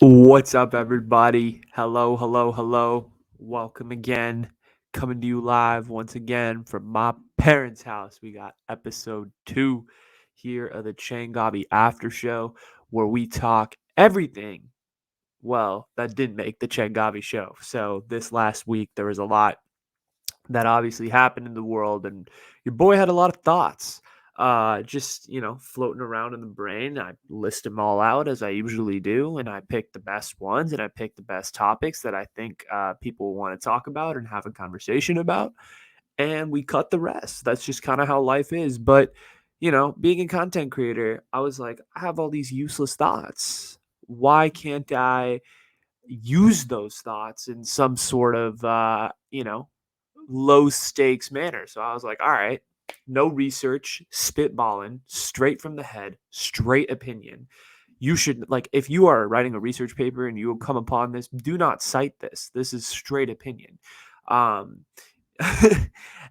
What's up, everybody? Hello, hello, hello. Welcome again. Coming to you live once again from my parents' house. We got episode 2 here of the Changavi Aftershow, where we talk everything, well, that didn't make the Changavi show. So, this last week, there was a lot that obviously happened in the world, and your boy had a lot of thoughts just floating around in the brain. I list them all out as I usually do, and I pick the best ones, and I pick the best topics that I think people want to talk about and have a conversation about, and we cut the rest. That's just kind of how life is. But being a content creator, I was like, I have all these useless thoughts. Why can't I use those thoughts in some sort of low stakes manner? So I was like, all right, no research, spitballing, straight from the head, straight opinion. You should, like, if you are writing a research paper and you will come upon this, do not cite this. This is straight opinion. Um,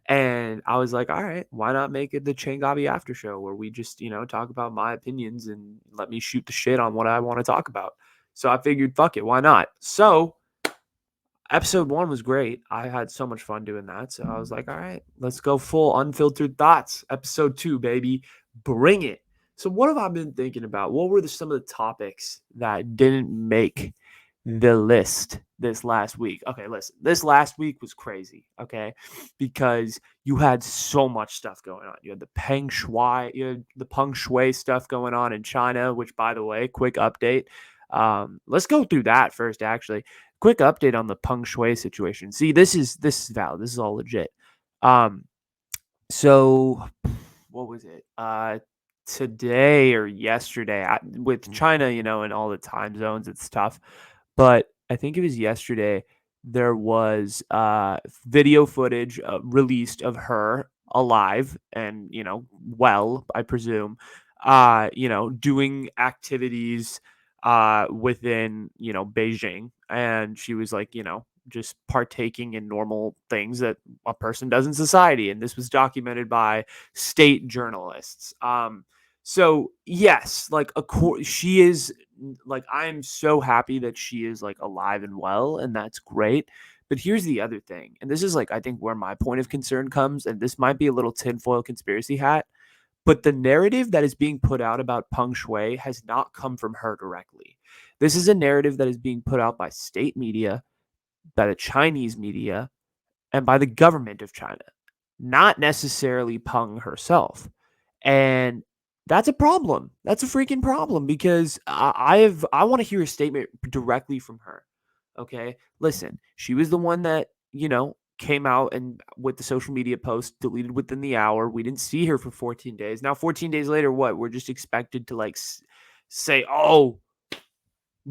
and I was like, all right, why not make it the Changavi After Show where we just, talk about my opinions and let me shoot the shit on what I want to talk about. So I figured, fuck it, why not? So episode 1 was great. I had so much fun doing that. So I was like, all right, let's go full unfiltered thoughts. Episode 2, baby. Bring it. So what have I been thinking about? What were some of the topics that didn't make the list this last week? Okay, listen. This last week was crazy, okay? Because you had so much stuff going on. You had the Peng Shuai, you had the Peng Shuai stuff going on in China, which, by the way, quick update. Let's go through that first, actually. Quick update on the Peng Shuai situation. See, this is valid. This is all legit. So what was it? Today or yesterday with China, and all the time zones, it's tough. But I think it was yesterday. There was video footage released of her alive and well, I presume, doing activities within Beijing, and she was like just partaking in normal things that a person does in society, and this was documented by state journalists. So yes, like she is, like, I'm so happy that she is like alive and well, and that's great. But here's the other thing, and this is like I think where my point of concern comes, and this might be a little tinfoil conspiracy hat, but the narrative that is being put out about Peng Shuai has not come from her directly. This is a narrative that is being put out by state media, by the Chinese media, and by the government of China, not necessarily Peng herself. And that's a problem. That's a freaking problem because I want to hear a statement directly from her. Okay, listen, she was the one that came out and with the social media post deleted within the hour. We didn't see her for 14 days. Now 14 days later, what? We're just expected to like say, "Oh,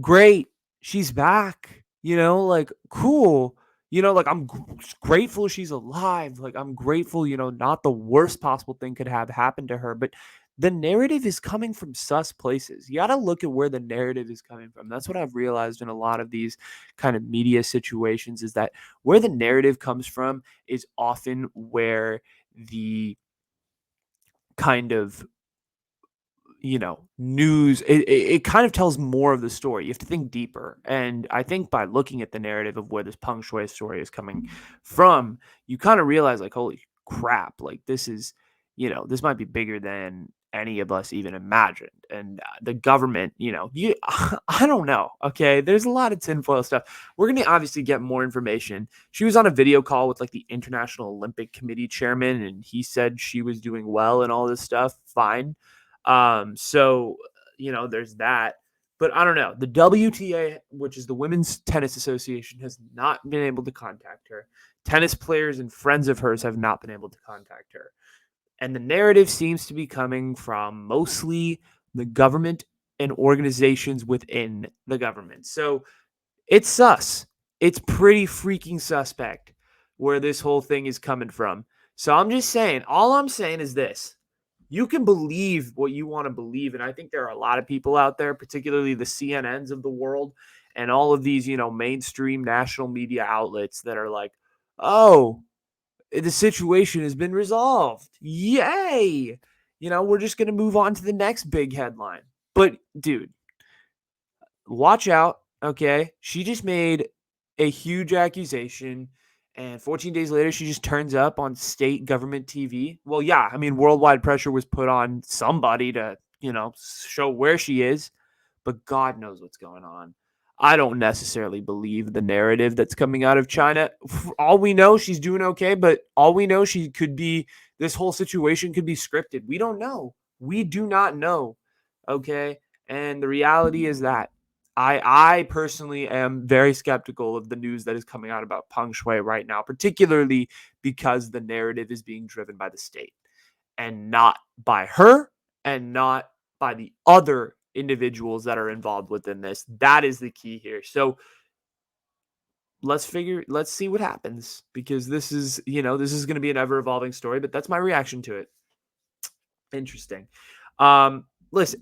great, she's back." Like, cool. Like, I'm grateful she's alive. Like, I'm grateful, not the worst possible thing could have happened to her. But the narrative is coming from sus places. You got to look at where the narrative is coming from. That's what I've realized in a lot of these kind of media situations, is that where the narrative comes from is often where the kind of news, it kind of tells more of the story. You have to think deeper. And I think by looking at the narrative of where this Peng Shuai story is coming from, you kind of realize, like, holy crap, like, this is, this might be bigger than any of us even imagined. And the government, I don't know. Okay. There's a lot of tinfoil stuff. We're going to obviously get more information. She was on a video call with like the International Olympic Committee chairman, and he said she was doing well and all this stuff. Fine. So there's that. But I don't know. The WTA, which is the Women's Tennis Association, has not been able to contact her. Tennis players and friends of hers have not been able to contact her. And the narrative seems to be coming from mostly the government and organizations within the government. So it's sus. It's pretty freaking suspect where this whole thing is coming from. So I'm just saying, all I'm saying is this: you can believe what you want to believe. And I think there are a lot of people out there, particularly the CNNs of the world and all of these, mainstream national media outlets, that are like, oh, the situation has been resolved. Yay. We're just going to move on to the next big headline. But dude, watch out. Okay, she just made a huge accusation, and 14 days later, she just turns up on state government TV. Well, yeah, I mean, worldwide pressure was put on somebody to, show where she is, but God knows what's going on. I don't necessarily believe the narrative that's coming out of China. For all we know, she's doing okay, but all we know, she could be, this whole situation could be scripted. We don't know. We do not know. Okay. And the reality is that I personally am very skeptical of the news that is coming out about Peng Shuai right now, particularly because the narrative is being driven by the state and not by her and not by the other individuals that are involved within this. That is the key here. So let's see what happens, because this is going to be an ever evolving story, but that's my reaction to it. Interesting. Listen,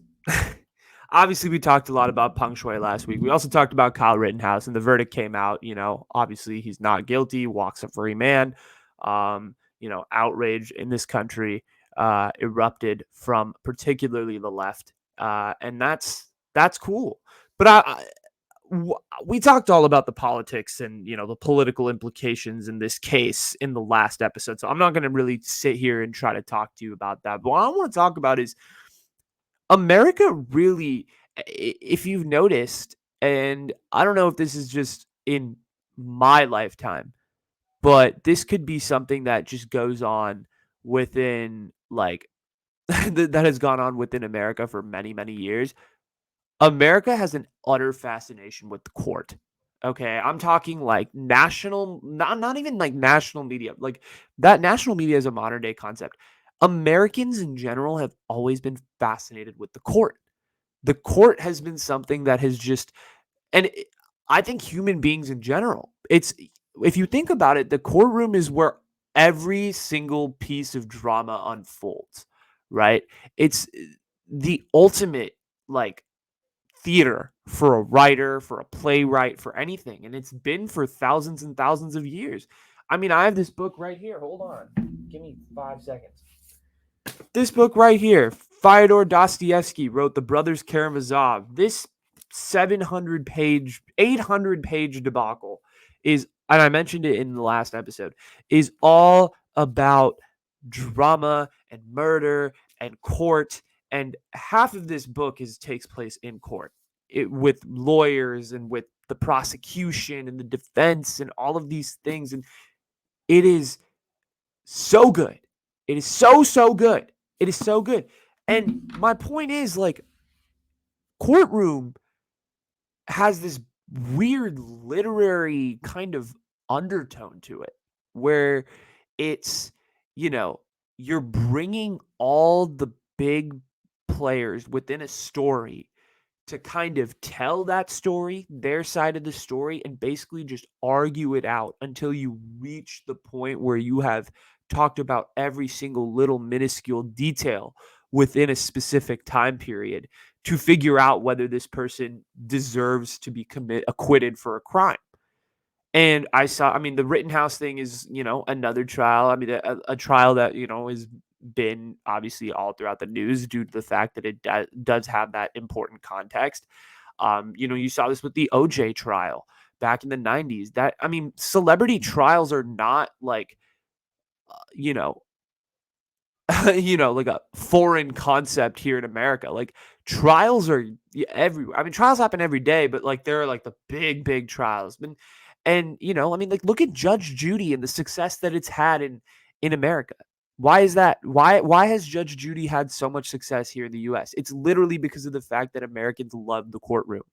obviously we talked a lot about Peng Shuai last week. We also talked about Kyle Rittenhouse, and the verdict came out. Obviously he's not guilty, walks a free man. Outrage in this country erupted from particularly the left, and that's cool. But we talked all about the politics and the political implications in this case in the last episode, so I'm not going to really sit here and try to talk to you about that. But what I want to talk about is America really, if you've noticed, and I don't know if this is just in my lifetime, but this could be something that just goes on within, like, that has gone on within America for many, many years. America has an utter fascination with the court. Okay, I'm talking like national, not even like national media. Like, that national media is a modern day concept. Americans in general have always been fascinated with the court. The court has been something that has just, and I think human beings in general. It's, if you think about it, the courtroom is where every single piece of drama unfolds, right? It's the ultimate, like, theater for a writer, for a playwright, for anything. And it's been for thousands and thousands of years. I mean, I have this book right here. Hold on. Give me 5 seconds. This book right here, Fyodor Dostoevsky wrote The Brothers Karamazov. This 800 page debacle is, and I mentioned it in the last episode, is all about drama and murder and court. And half of this book takes place in court, with lawyers and with the prosecution and the defense and all of these things. And it is so good. It is so good. It is so good. And my point is, like, courtroom has this weird literary kind of undertone to it, where it's, you know, you're bringing all the big players within a story to kind of tell that story, their side of the story, and basically just argue it out until you reach the point where you have talked about every single little minuscule detail within a specific time period to figure out whether this person deserves to be acquitted for a crime. And I mean, the Rittenhouse thing is, another trial. I mean, a trial that, has been obviously all throughout the news due to the fact that it does have that important context. You saw this with the OJ trial back in the 90s. That, I mean, celebrity trials are not like, you know, like a foreign concept here in America. Like, trials are everywhere. I mean, trials happen every day, but like there are like the big, big trials. And I mean, like, look at Judge Judy and the success that it's had in America. Why is that? Why has Judge Judy had so much success here in the US? It's literally because of the fact that Americans love the courtroom.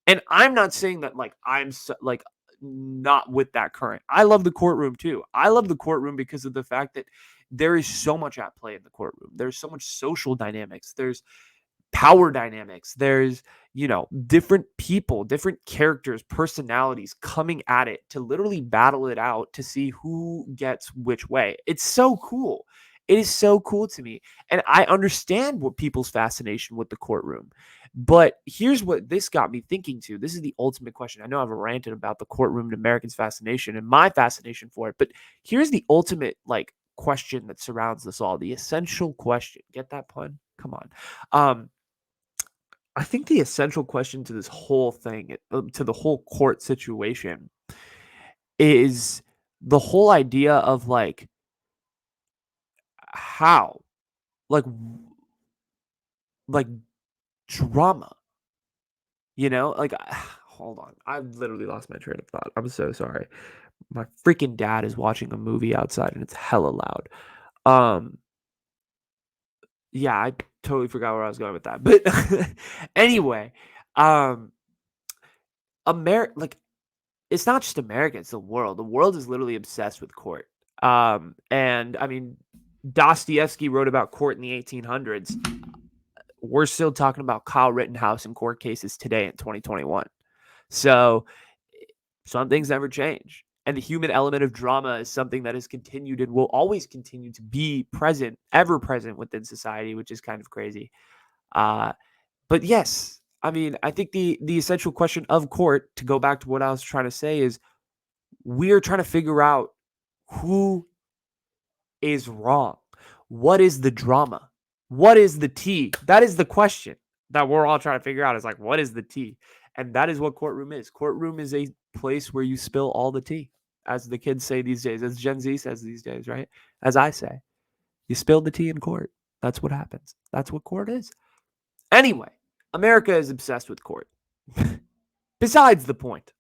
And I'm not saying that, like, I'm so, like, not with that current. I love the courtroom too. I love the courtroom because of the fact that there is so much at play in the courtroom. There's so much social dynamics. There's power dynamics. There's, different people, different characters, personalities coming at it to literally battle it out to see who gets which way. It's so cool. It is so cool to me. And I understand what people's fascination with the courtroom. But here's what this got me thinking too. This is the ultimate question. I know I've ranted about the courtroom and Americans' fascination and my fascination for it, but here's the ultimate, like, question that surrounds this all. The essential question. Get that pun? Come on. I think the essential question to this whole thing, to the whole court situation, is the whole idea of like how, like, like drama, like hold on. I've literally lost my train of thought. I'm so sorry. My freaking dad is watching a movie outside and it's hella loud. Um, yeah, I totally forgot where I was going with that. But anyway, um, like it's not just America, it's the world. The world is literally obsessed with court. And I mean, Dostoevsky wrote about court in the 1800s. We're still talking about Kyle Rittenhouse in court cases today in 2021. So some things never change. And the human element of drama is something that has continued and will always continue to be present, ever present within society, which is kind of crazy. But yes, I mean, I think the essential question of court, to go back to what I was trying to say, is we're trying to figure out who is wrong. What is the drama? What is the tea? That is the question that we're all trying to figure out. Is like, what is the tea? And that is what courtroom is. Courtroom is a place where you spill all the tea, as the kids say these days, as Gen Z says these days, right? As I say, you spill the tea in court. That's what happens. That's what court is. Anyway, America is obsessed with court. Besides the point.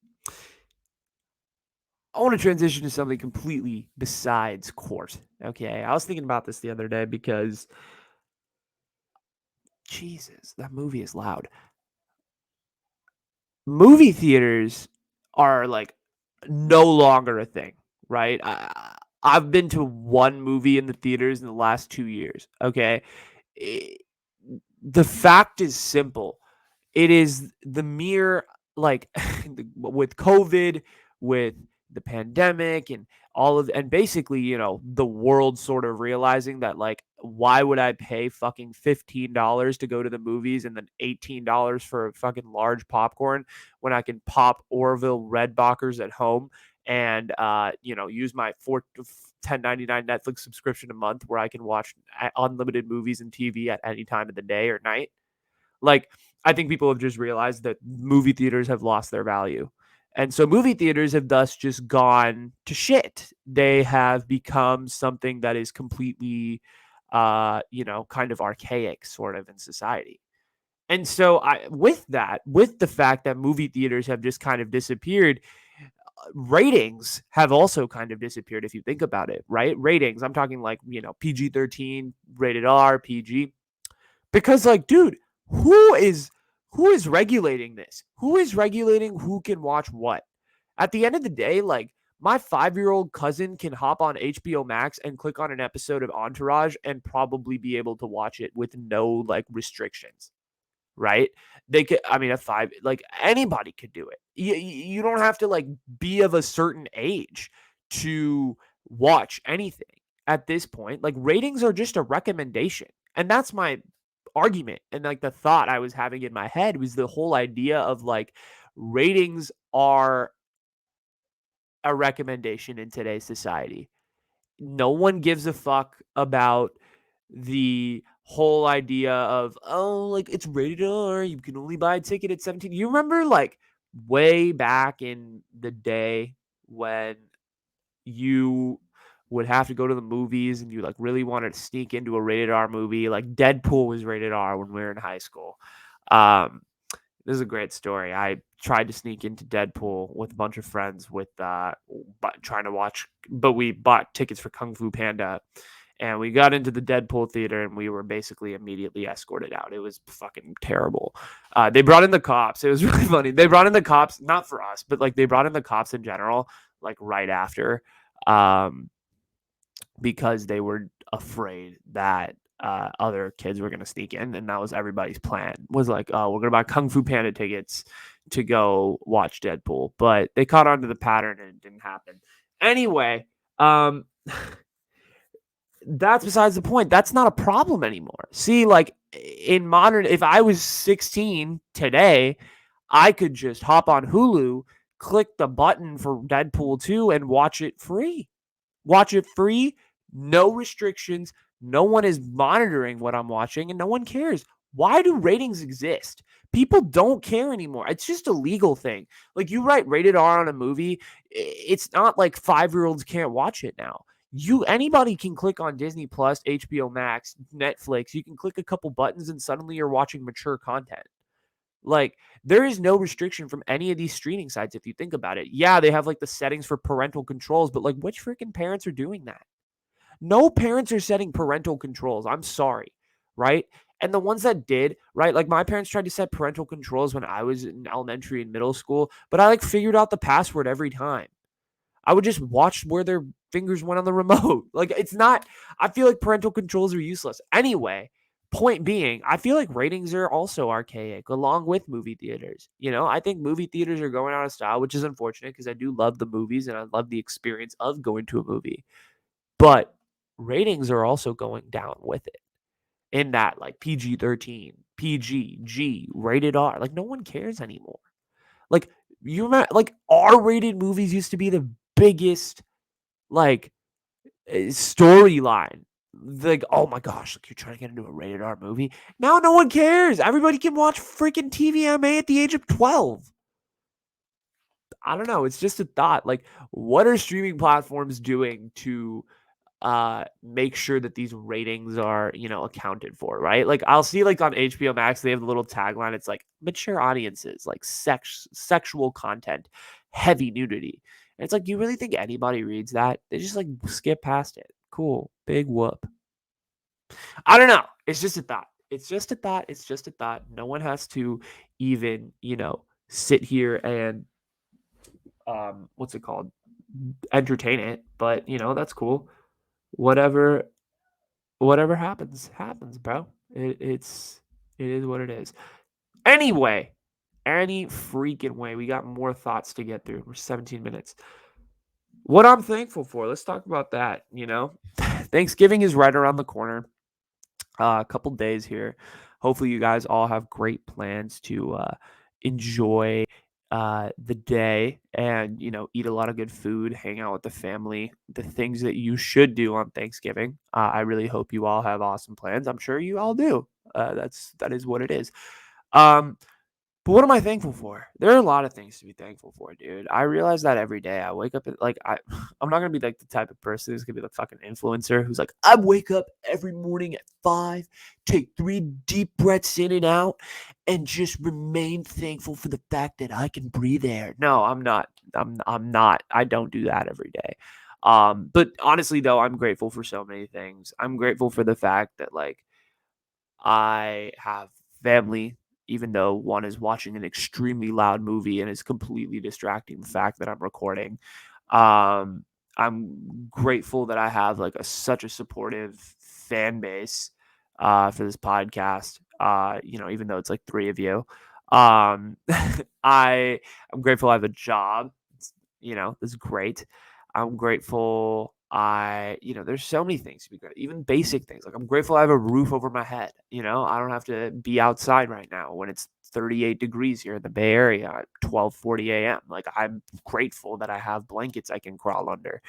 I want to transition to something completely besides court. Okay. I was thinking about this the other day because, Jesus, that movie is loud. Movie theaters are like no longer a thing, right? I've been to one movie in the theaters in the last 2 years. Okay. The fact is simple. It is the mere, like, with COVID, with the pandemic and and basically, the world sort of realizing that, like, why would I pay fucking $15 to go to the movies and then $18 for a fucking large popcorn when I can pop Orville Redboxers at home and, use my 10.99 Netflix subscription a month where I can watch unlimited movies and TV at any time of the day or night. Like, I think people have just realized that movie theaters have lost their value. And so movie theaters have thus just gone to shit. They have become something that is completely, kind of archaic sort of in society. And so with the fact that movie theaters have just kind of disappeared, ratings have also kind of disappeared if you think about it, right? Ratings, I'm talking like, PG-13, rated R, PG. Because, like, dude, who is regulating this? Who is regulating who can watch what? At the end of the day, like, my 5-year-old cousin can hop on HBO Max and click on an episode of Entourage and probably be able to watch it with no, like, restrictions, right? They could, I mean, like, anybody could do it. You don't have to, like, be of a certain age to watch anything at this point. Like, ratings are just a recommendation. And that's my argument. And, like, the thought I was having in my head was the whole idea of, like, ratings are a recommendation in today's society. No one gives a fuck about the whole idea of, oh, like, it's rated R, you can only buy a ticket at 17. You remember, like, way back in the day when you would have to go to the movies and you, like, really wanted to sneak into a rated R movie? Like, Deadpool was rated R when we were in high school. This is a great story. I tried to sneak into Deadpool with a bunch of friends trying to watch, but we bought tickets for Kung Fu Panda. And we got into the Deadpool theater and we were basically immediately escorted out. It was fucking terrible. They brought in the cops. It was really funny. They brought in the cops, not for us, but, like, they brought in the cops in general, like, right after, because they were afraid that other kids were going to sneak in. And that was everybody's plan, was like, oh, we're going to buy Kung Fu Panda tickets to go watch Deadpool. But they caught on to the pattern and it didn't happen. Anyway, that's besides the point. That's not a problem anymore. See, like, in modern, if I was 16 today, I could just hop on Hulu, click the button for Deadpool 2 and watch it free. Watch it free, no restrictions. No one is monitoring what I'm watching and no one cares. Why do ratings exist? People don't care anymore. It's just a legal thing. Like, you write rated R on a movie, it's not like 5-year-olds can't watch it now. Anybody can click on Disney Plus, HBO Max, Netflix. You can click a couple buttons and suddenly you're watching mature content. Like, there is no restriction from any of these streaming sites if you think about it. Yeah, they have like the settings for parental controls, but like, which freaking parents are doing that? No parents are setting parental controls. I'm sorry, right? And the ones that did, right? Like, my parents tried to set parental controls when I was in elementary and middle school, but I like figured out the password every time. I would just watch where their fingers went on the remote. Like, it's not, I feel like parental controls are useless. Anyway, point being, I feel like ratings are also archaic along with movie theaters. I think movie theaters are going out of style, which is unfortunate because I do love the movies and I love the experience of going to a movie. But ratings are also going down with it in that, like, PG-13, PG, G, rated R. Like, no one cares anymore. Like, you remember, like, R-rated movies used to be the biggest, like, storyline. Like, oh my gosh, like, you're trying to get into a rated R movie. Now no one cares. Everybody can watch freaking TVMA at the age of 12. I don't know. It's just a thought. Like, what are streaming platforms doing to make sure that these ratings are, accounted for, right? Like, I'll see, like, on HBO Max, they have the little tagline. It's like mature audiences, like sexual content, heavy nudity. And it's like, you really think anybody reads that? They just like skip past it. Cool. Big whoop. I don't know. It's just a thought. It's just a thought. It's just a thought. No one has to even, sit here and what's it called? Entertain it. But, that's cool. Whatever happens, bro. It is what it is. Anyway, any freaking way, we got more thoughts to get through. We're 17 minutes. What I'm thankful for, let's talk about that. Thanksgiving is right around the corner. A couple days here. Hopefully, you guys all have great plans to enjoy the day and eat a lot of good food, hang out with the family, the things that you should do on Thanksgiving. I really hope you all have awesome plans. I'm sure you all do. That is what it is. Um, but what am I thankful for? There are a lot of things to be thankful for, dude. I realize that every day. I wake up and, like, I'm not gonna be like the type of person who's gonna be the fucking influencer who's like, I wake up every morning at 5, take 3 deep breaths in and out, and just remain thankful for the fact that I can breathe air. No, I'm not. I'm not. I don't do that every day. But honestly though, I'm grateful for so many things. I'm grateful for the fact that, like, I have family, even though one is watching an extremely loud movie and is completely distracting the fact that I'm recording. Um, I'm grateful that I have like such a supportive fan base for this podcast. Even though it's like 3 of you. Um, I'm grateful I have a job. It's great. I'm grateful there's so many things to be grateful, even basic things. Like, I'm grateful I have a roof over my head. I don't have to be outside right now when it's 38 degrees here in the Bay Area at 12:40 a.m. Like, I'm grateful that I have blankets I can crawl under.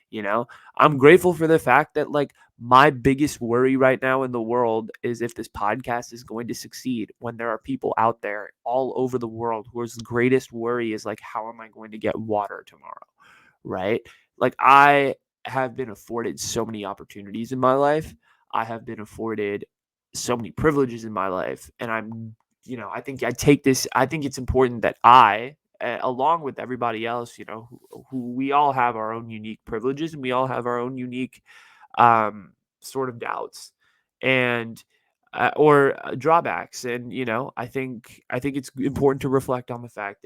You know, I'm grateful for the fact that, like, my biggest worry right now in the world is if this podcast is going to succeed, when there are people out there all over the world whose greatest worry is like, how am I going to get water tomorrow? Right? Like, I have been afforded so many opportunities in my life. I have been afforded so many privileges in my life. And I think it's important that along with everybody else, who we all have our own unique privileges and we all have our own unique sort of doubts and or drawbacks. And I think it's important to reflect on the fact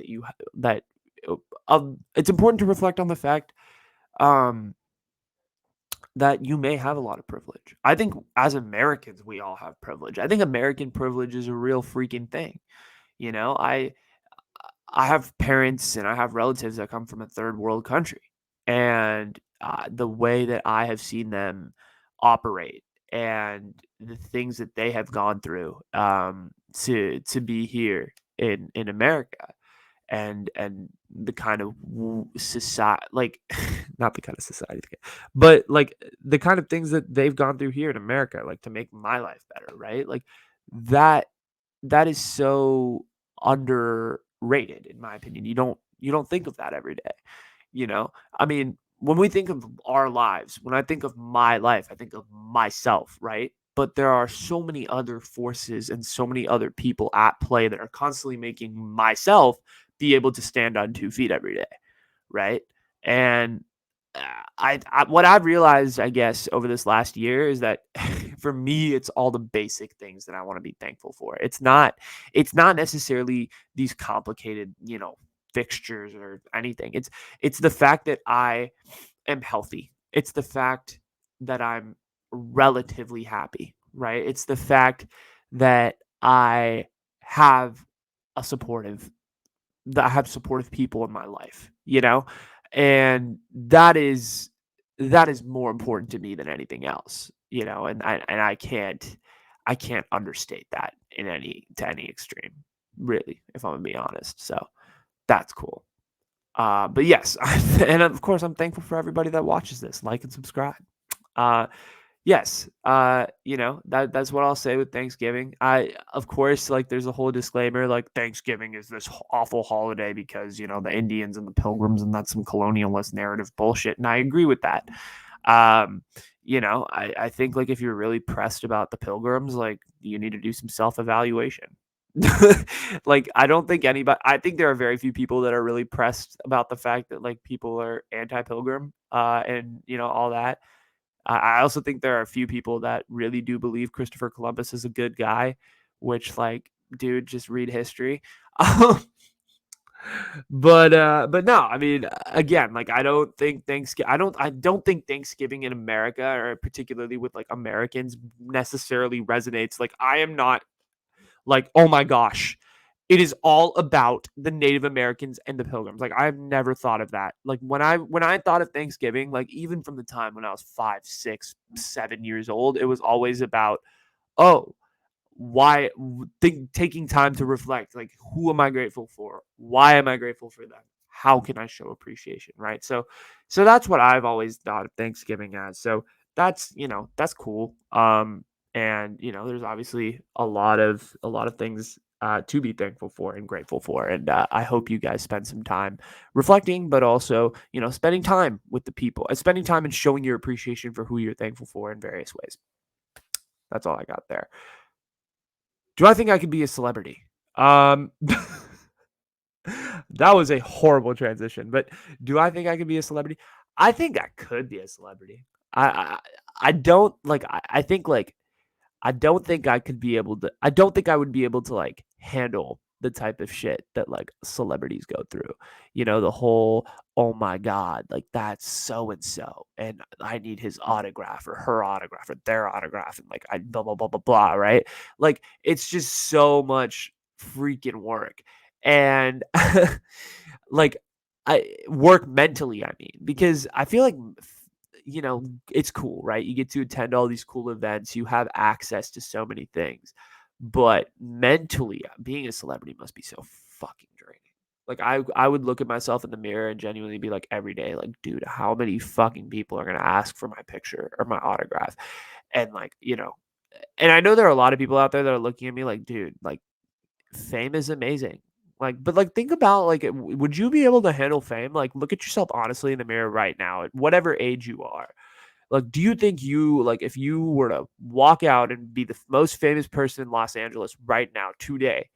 that it's important to reflect on the fact um, that you may have a lot of privilege. I think as Americans, we all have privilege. I think American privilege is a real freaking thing. You know, I I have parents and I have relatives that come from a third world country, and the way that I have seen them operate and the things that they have gone through to be here in America, and the kind of society, like, not the kind of society, but like the kind of things that they've gone through here in America, like, to make my life better, right? Like, that that is so underrated in my opinion. You don't think of that every day, you know? I mean, when we think of our lives, when I think of my life, I think of myself, right? But there are so many other forces and so many other people at play that are constantly making myself be able to stand on 2 feet every day, right? And I what I've realized, I guess, over this last year is that for me, it's all the basic things that I want to be thankful for. It's not necessarily these complicated, fixtures or anything. It's the fact that I am healthy. It's the fact that I'm relatively happy, right? It's the fact that I have a supportive that I have supportive people in my life, and that is more important to me than anything else, and I can't understate that in any extreme, really, if I'm gonna be honest. So that's cool. But yes, and of course, I'm thankful for everybody that watches this, like and subscribe. Uh, Yes, that's what I'll say with Thanksgiving. Of course, like, there's a whole disclaimer, like, Thanksgiving is this awful holiday because, the Indians and the Pilgrims, and that's some colonialist narrative bullshit, and I agree with that. Um, I think, like, if you're really pressed about the Pilgrims, like, you need to do some self-evaluation. Like, I think there are very few people that are really pressed about the fact that, like, people are anti-Pilgrim, and, all that. I also think there are a few people that really do believe Christopher Columbus is a good guy, which, like, dude, just read history. Um, but no, I mean, again, like, I don't think Thanksgiving in America, or particularly with, like, Americans, necessarily resonates. Like, I am not like, oh my gosh, it is all about the Native Americans and the Pilgrims. Like, I've never thought of that. Like, when I thought of Thanksgiving, like, even from the time when I was 5, 6, 7 years old, it was always about, oh, why taking time to reflect, like, who am I grateful for, why am I grateful for them, how can I show appreciation, right? So that's what I've always thought of Thanksgiving as. So that's cool. And there's obviously a lot of things to be thankful for and grateful for, and I hope you guys spend some time reflecting, but also spending time with the people, and spending time and showing your appreciation for who you're thankful for in various ways. That's all I got there. Do I think I could be a celebrity? That was a horrible transition, but do I think I could be a celebrity? I think I could be a celebrity. I don't like. I think, like, I don't think I would be able to, like, handle the type of shit that, like, celebrities go through. The whole, "Oh my god, like, that's so and so, and I need his autograph or her autograph or their autograph, and, like, I blah blah blah blah blah," right? Like, it's just so much freaking work. And like, I work mentally, I mean, because I feel like, it's cool, right? You get to attend all these cool events, you have access to so many things. But mentally, being a celebrity must be so fucking draining. Like, I would look at myself in the mirror and genuinely be like, every day, like, dude, how many fucking people are gonna ask for my picture or my autograph? And, like, and I know there are a lot of people out there that are looking at me like, dude, like, fame is amazing. Like, but, like, think about, like, would you be able to handle fame? Like, look at yourself honestly in the mirror right now, at whatever age you are. Like, do you think like, if you were to walk out and be the most famous person in Los Angeles right now, today,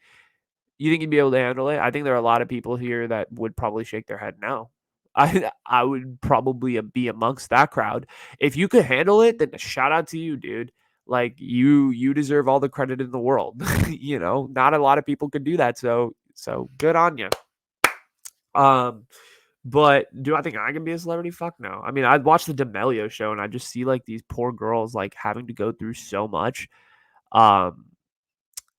you think you'd be able to handle it? I think there are a lot of people here that would probably shake their head no. I would probably be amongst that crowd. If you could handle it, then shout out to you, dude. Like, you deserve all the credit in the world. Not a lot of people could do that, so good on you. Um, but do I think I can be a celebrity? Fuck no. I mean, I'd watch the D'Amelio show and I just see, like, these poor girls, like, having to go through so much. Um,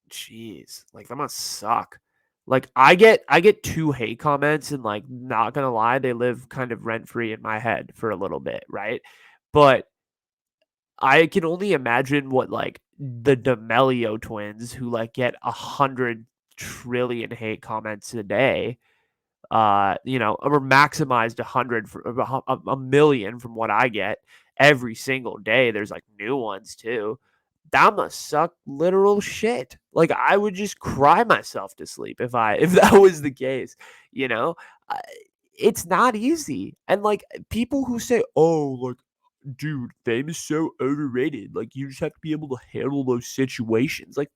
Jeez, like, that must suck. Like, I get 2 hate comments, and, like, not gonna lie, they live kind of rent free in my head for a little bit, right? But I can only imagine what, like, the D'Amelio twins, who, like, get 100 trillion hate comments a day, or maximized 100 for a million from what I get every single day. There's, like, new ones too. that must suck literal shit. Like, I would just cry myself to sleep if that was the case, you know? Uh, it's not easy. And, like, people who say, "Oh, like, dude, fame is so overrated. Like, you just have to be able to handle those situations." Like,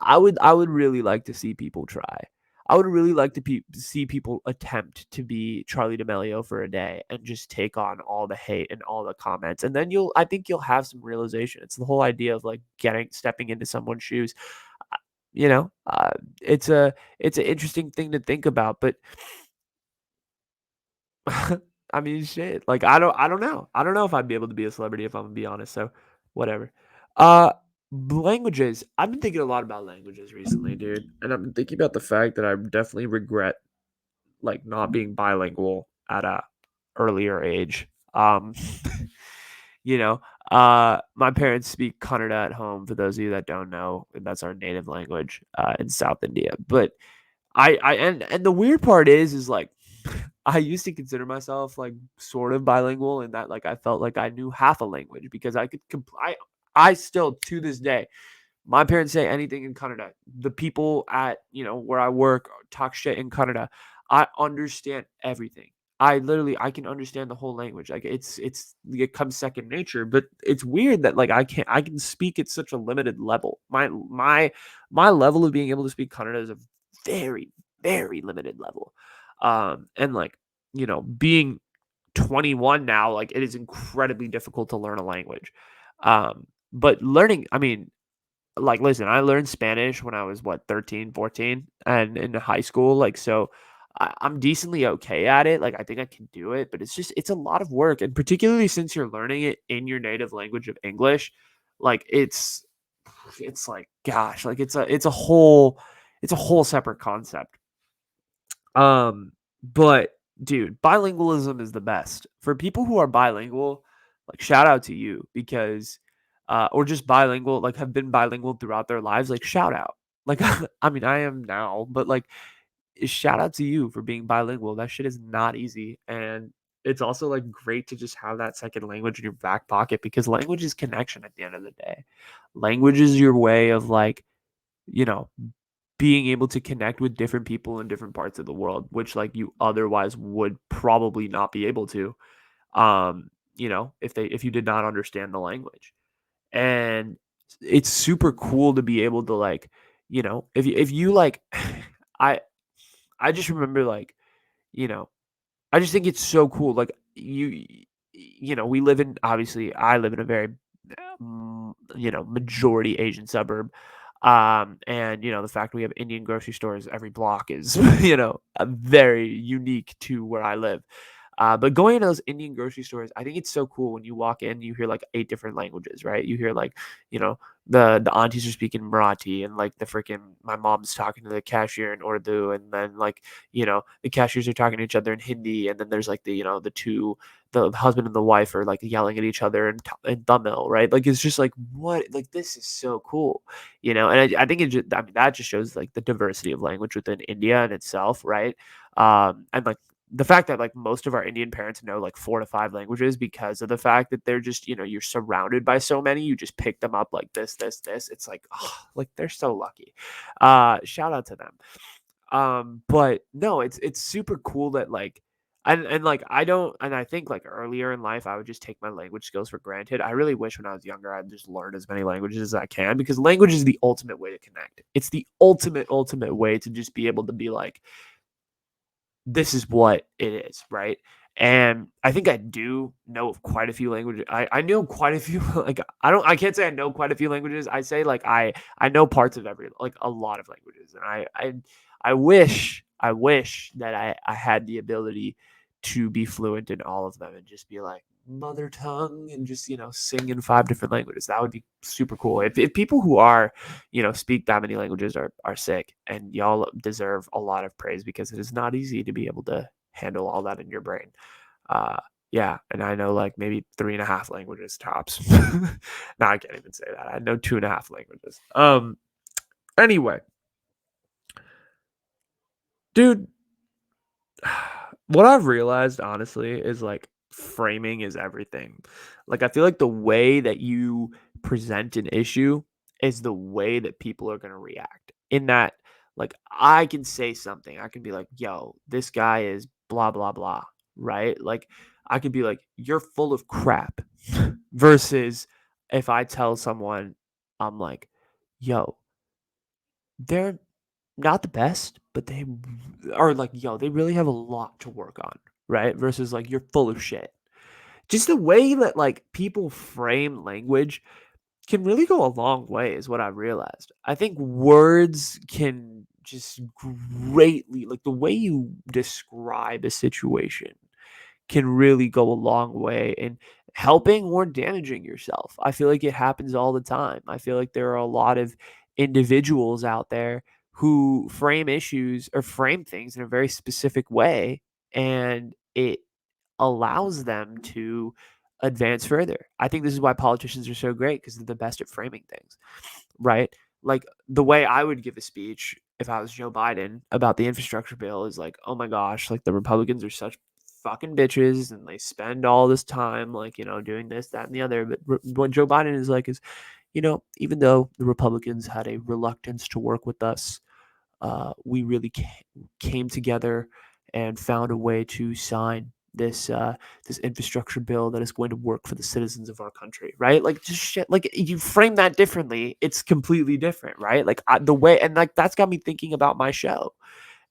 I would really like to see people try. I would really like to see people attempt to be Charlie D'Amelio for a day and just take on all the hate and all the comments, and then I think you'll have some realization. It's the whole idea of like stepping into someone's shoes. Uh, You know, it's an interesting thing to think about, but I mean, shit. Like, I don't know. I don't know if I'd be able to be a celebrity if I'm gonna be honest. So, whatever. Uh, Languages. I've been thinking a lot about languages recently, dude, and I'm thinking about the fact that I definitely regret like not being bilingual at a earlier age. You know, my parents speak Kannada at home. For those of you that don't know, that's our native language in South India. But and the weird part is like I used to consider myself like sort of bilingual in that like I felt like I knew half a language because I could I still to this day my parents say anything in Kannada. The people at, where I work talk shit in Kannada. I understand everything. I can understand the whole language. Like it comes second nature, but it's weird that like I can speak at such a limited level. My level of being able to speak Kannada is a very, very limited level. And like, being 21 now, like it is incredibly difficult to learn a language. But learning, I mean, like, listen, I learned Spanish when I was what, 13, 14, and in high school. Like, so I'm decently okay at it. Like, I think I can do it, but it's a lot of work. And particularly since you're learning it in your native language of English, like, it's like, gosh, like, it's a whole separate concept. But dude, bilingualism is the best. For people who are bilingual, like shout out to you because or just bilingual, like have been bilingual throughout their lives, like shout out. Like I mean, I am now, but like shout out to you for being bilingual. That shit is not easy and it's also like great to just have that second language in your back pocket because language is connection at the end of the day. Language is your way of like, you know, being able to connect with different people in different parts of the world, which like you otherwise would probably not be able to, if you did not understand the language. And it's super cool to be able to like, if you like, I I just remember like, you know, I just think it's so cool. Like we live in obviously I live in a very majority Asian suburb. And the fact we have Indian grocery stores every block is, very unique to where I live. But going to those Indian grocery stores, I think it's so cool when you walk in, you hear like 8 different languages, right? You hear like, you know, the aunties are speaking Marathi and like the freaking my mom's talking to the cashier in Urdu and then like, the cashiers are talking to each other in Hindi and then there's like the husband and the wife are like yelling at each other in Tamil, right? Like it's just like what like this is so cool, and I think I mean that just shows like the diversity of language within India in itself, right? And like the fact that like most of our Indian parents know like 4 to 5 languages because of the fact that they're just you're surrounded by so many, you just pick them up like this. It's like oh, like they're so lucky. Shout out to them. But no, it's super cool that like and like I don't and I think like earlier in life I would just take my language skills for granted. I really wish when I was younger I'd just learn as many languages as I can because language is the ultimate way to connect. It's the ultimate way to just be able to be like this is what it is, right? And I think I do know quite a few languages. I know quite a few like I can't say I know quite a few languages. I say like I know parts of every like a lot of languages. And I wish that I had the ability to be fluent in all of them and just be like mother tongue and just sing in 5 different languages. That would be super cool. If people who are speak that many languages are sick, and y'all deserve a lot of praise because it is not easy to be able to handle all that in your brain. Uh, yeah, and I know like maybe 3.5 languages tops. No, I can't even say that. I know 2.5 languages. Anyway, dude, what I've realized honestly is like framing is everything. Like I feel like the way that you present an issue is the way that people are going to react. In that, like, I can say something, I can be like, yo, this guy is blah, blah, blah, right? Like, I could be like, you're full of crap, versus if I tell someone, I'm like, yo, they're not the best, but they are like, yo, they really have a lot to work on, right? Versus like, you're full of shit. Just the way that like people frame language can really go a long way, is what I realized. I think words can just greatly, like the way you describe a situation can really go a long way in helping or damaging yourself. I feel like it happens all the time. I feel like there are a lot of individuals out there who frame issues or frame things in a very specific way, and it allows them to advance further. I think this is why politicians are so great, because they're the best at framing things, right? Like the way I would give a speech if I was Joe Biden about the infrastructure bill is like, oh my gosh, like the Republicans are such fucking bitches and they spend all this time, like, doing this, that, and the other. But what Joe Biden is like is, even though the Republicans had a reluctance to work with us, we really came together and found a way to sign this infrastructure bill that is going to work for the citizens of our country, right? Like just shit. Like you frame that differently, it's completely different, right? Like the way, and like that's got me thinking about my show.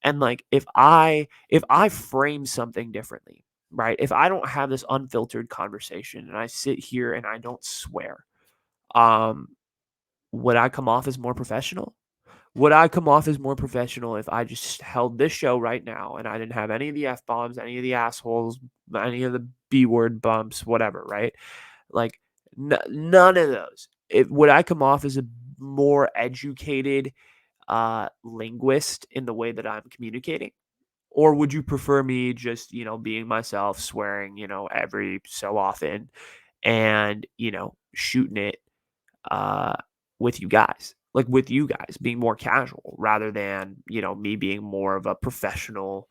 And like if I frame something differently, right? If I don't have this unfiltered conversation and I sit here and I don't swear, um, would I come off as more professional? Would I come off as more professional if I just held this show right now and I didn't have any of the F bombs, any of the assholes, any of the B word bumps, whatever, right? Like none of those. Would I come off as a more educated linguist in the way that I'm communicating? Or would you prefer me just, being myself, swearing, every so often and, shooting it uh, with you guys, like with you guys being more casual rather than, me being more of a professional,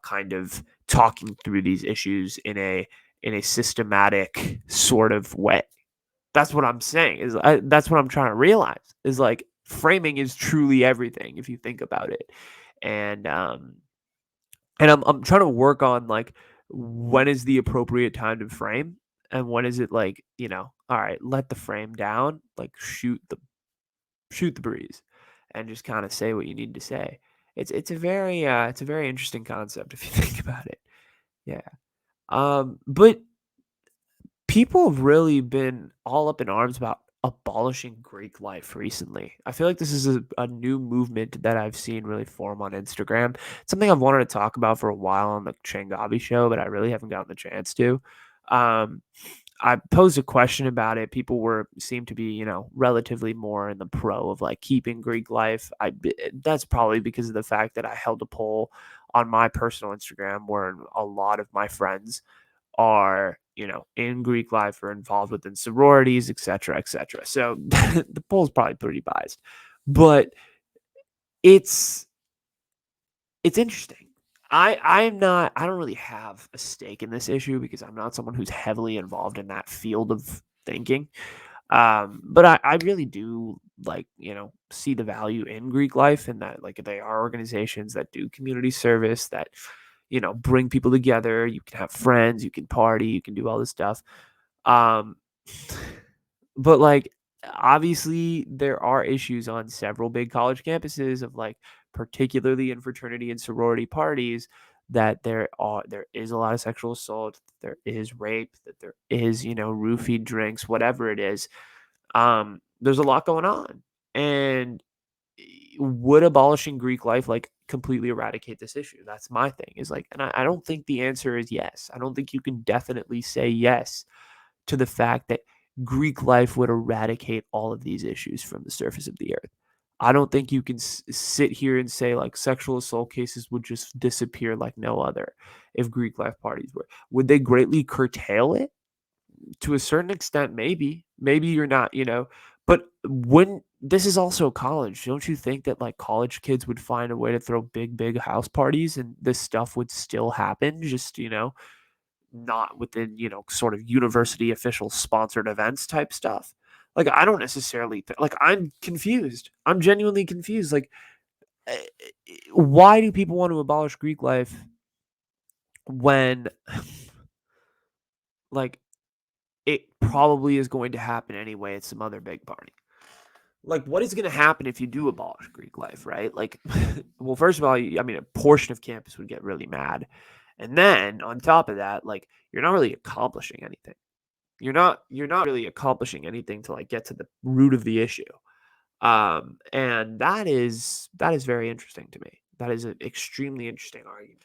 kind of talking through these issues in a systematic sort of way. That's what I'm saying that's what I'm trying to realize is like framing is truly everything if you think about it. And, I'm trying to work on like when is the appropriate time to frame and when is it like, all right, let the frame down, like shoot the breeze and just kind of say what you need to say. It's a very interesting concept if you think about it. Yeah. But people have really been all up in arms about abolishing Greek life recently. I feel like this is a new movement that I've seen really form on Instagram. It's something I've wanted to talk about for a while on the Changavi show, but I really haven't gotten the chance to. Um, I posed a question about it. People seemed to be, relatively more in the pro of like keeping Greek life. That's probably because of the fact that I held a poll on my personal Instagram where a lot of my friends are, in Greek life or involved within sororities, et cetera, et cetera. So the poll's probably pretty biased, but it's interesting. I don't really have a stake in this issue because I'm not someone who's heavily involved in that field of thinking. But I really do like, see the value in Greek life and that like they are organizations that do community service that, bring people together. You can have friends, you can party, you can do all this stuff. Um, but like obviously there are issues on several big college campuses of like particularly in fraternity and sorority parties that there is a lot of sexual assault, there is rape, that there is, roofied drinks, whatever it is. There's a lot going on. And would abolishing Greek life like completely eradicate this issue? That's my thing. Is like, and I don't think the answer is yes. I don't think you can definitely say yes to the fact that Greek life would eradicate all of these issues from the surface of the earth. I don't think you can sit here and say like sexual assault cases would just disappear like no other if Greek life parties were. Would they greatly curtail it? To a certain extent, maybe. Maybe you're not, but when this is also college, don't you think that like college kids would find a way to throw big house parties and this stuff would still happen? Just, not within, sort of university official sponsored events type stuff. Like, I don't necessarily like, I'm confused. I'm genuinely confused. Like, eh, why do people want to abolish Greek life when, like, it probably is going to happen anyway at some other big party? Like, what is going to happen if you do abolish Greek life, right? Like, well, first of all, I mean, a portion of campus would get really mad. And then on top of that, like, you're not really accomplishing anything. You're not really accomplishing anything to like get to the root of the issue. And that is very interesting to me. That is an extremely interesting argument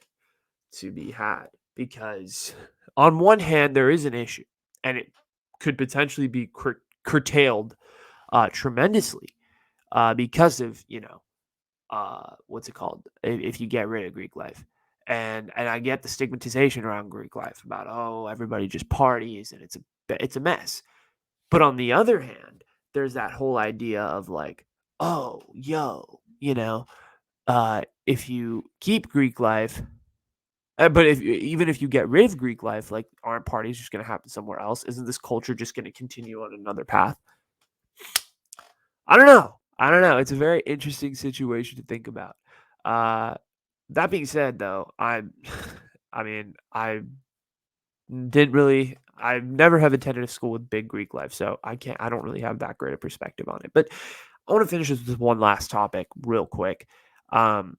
to be had because on one hand there is an issue and it could potentially be curtailed tremendously because of what's it called if you get rid of Greek life. And I get the stigmatization around Greek life about, oh, everybody just parties and it's a mess. But on the other hand, there's that whole idea of like, oh, yo, if you keep Greek life, but even if you get rid of Greek life, like, aren't parties just going to happen somewhere else? Isn't this culture just going to continue on another path? I don't know. I don't know. It's a very interesting situation to think about. Uh, that being said, though, I mean, I've never have attended a school with big Greek life, so I don't really have that great a perspective on it. But I want to finish this with one last topic real quick. Um,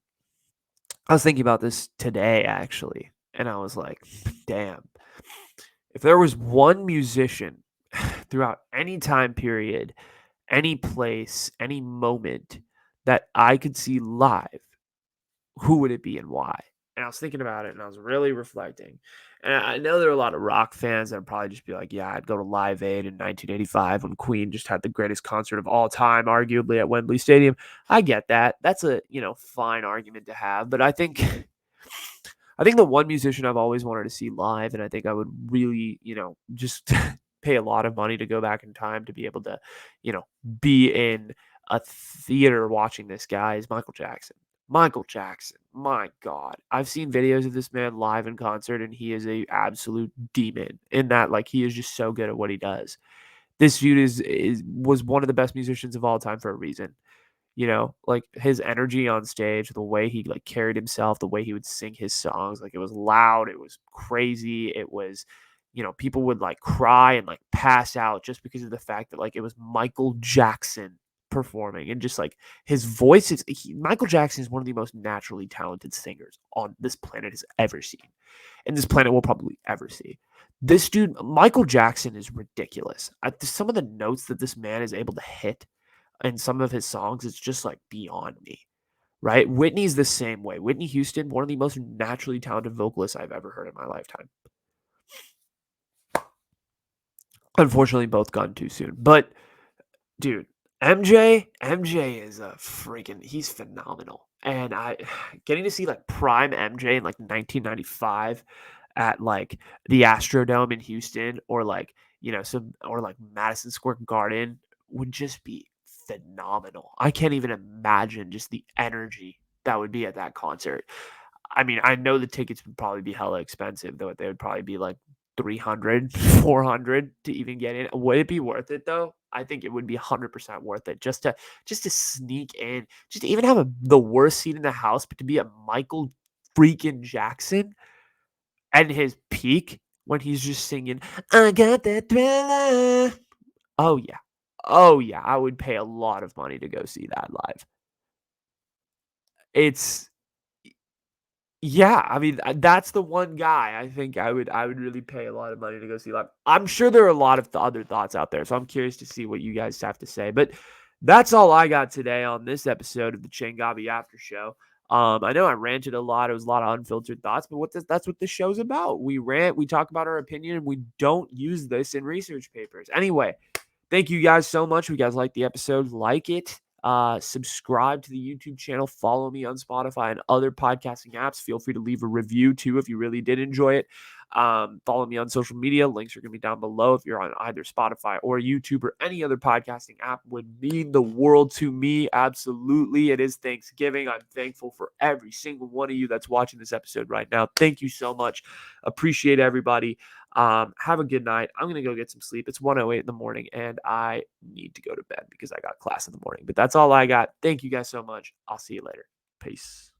I was thinking about this today actually, and I was like, damn, if there was one musician throughout any time period, any place, any moment that I could see live, who would it be and why? And I was thinking about it and I was really reflecting. And I know there are a lot of rock fans that would probably just be like, yeah, I'd go to Live Aid in 1985 when Queen just had the greatest concert of all time, arguably at Wembley Stadium. I get that. That's a, fine argument to have. But I think the one musician I've always wanted to see live, and I think I would really, just pay a lot of money to go back in time to be able to, you know, be in a theater watching this guy is Michael Jackson. Michael Jackson, my God. I've seen videos of this man live in concert, and he is a absolute demon in that, like, he is just so good at what he does. This dude was one of the best musicians of all time for a reason. Like, his energy on stage, the way he, like, carried himself, the way he would sing his songs, like, it was loud, it was crazy, it was, people would, like, cry and, like, pass out just because of the fact that, like, it was Michael Jackson performing, and just, like, his voice Michael Jackson is one of the most naturally talented singers on this planet has ever seen, and this planet will probably ever see. This dude, Michael Jackson, is ridiculous. Some of the notes that this man is able to hit and some of his songs, it's just like beyond me, right? Whitney's the same way. Whitney Houston, one of the most naturally talented vocalists I've ever heard in my lifetime. Unfortunately, both gone too soon. But dude, MJ is a freaking he's phenomenal. And I getting to see like prime MJ in like 1995 at like the Astrodome in Houston or like, some or like Madison Square Garden would just be phenomenal. I can't even imagine just the energy that would be at that concert. I mean, I know the tickets would probably be hella expensive, though they would probably be like 300, 400 to even get in. Would it be worth it though? I think it would be 100% worth it just to sneak in, just to even have the worst seat in the house, but to be a Michael freaking Jackson and his peak when he's just singing, I got that thriller. Oh yeah. Oh yeah, I would pay a lot of money to go see that live. It's Yeah, I mean, that's the one guy I think I would really pay a lot of money to go see live. I'm sure there are a lot of other thoughts out there, so I'm curious to see what you guys have to say. But that's all I got today on this episode of the Changavi After Show. I know I ranted a lot. It was a lot of unfiltered thoughts, but that's what this show's about. We rant, we talk about our opinion, and we don't use this in research papers. Anyway, thank you guys so much. If you guys like the episode, like it. Subscribe to the YouTube channel. Follow me on Spotify and other podcasting apps. Feel free to leave a review too if you really did enjoy it. Follow me on social media. Links are going to be down below. If you're on either Spotify or YouTube or any other podcasting app, would mean the world to me. Absolutely. It is Thanksgiving. I'm thankful for every single one of you that's watching this episode right now. Thank you so much. Appreciate everybody. Have a good night. I'm gonna go get some sleep. It's 1:08 in the morning, and I need to go to bed because I got class in the morning. But that's all I got. Thank you guys so much. I'll see you later. Peace.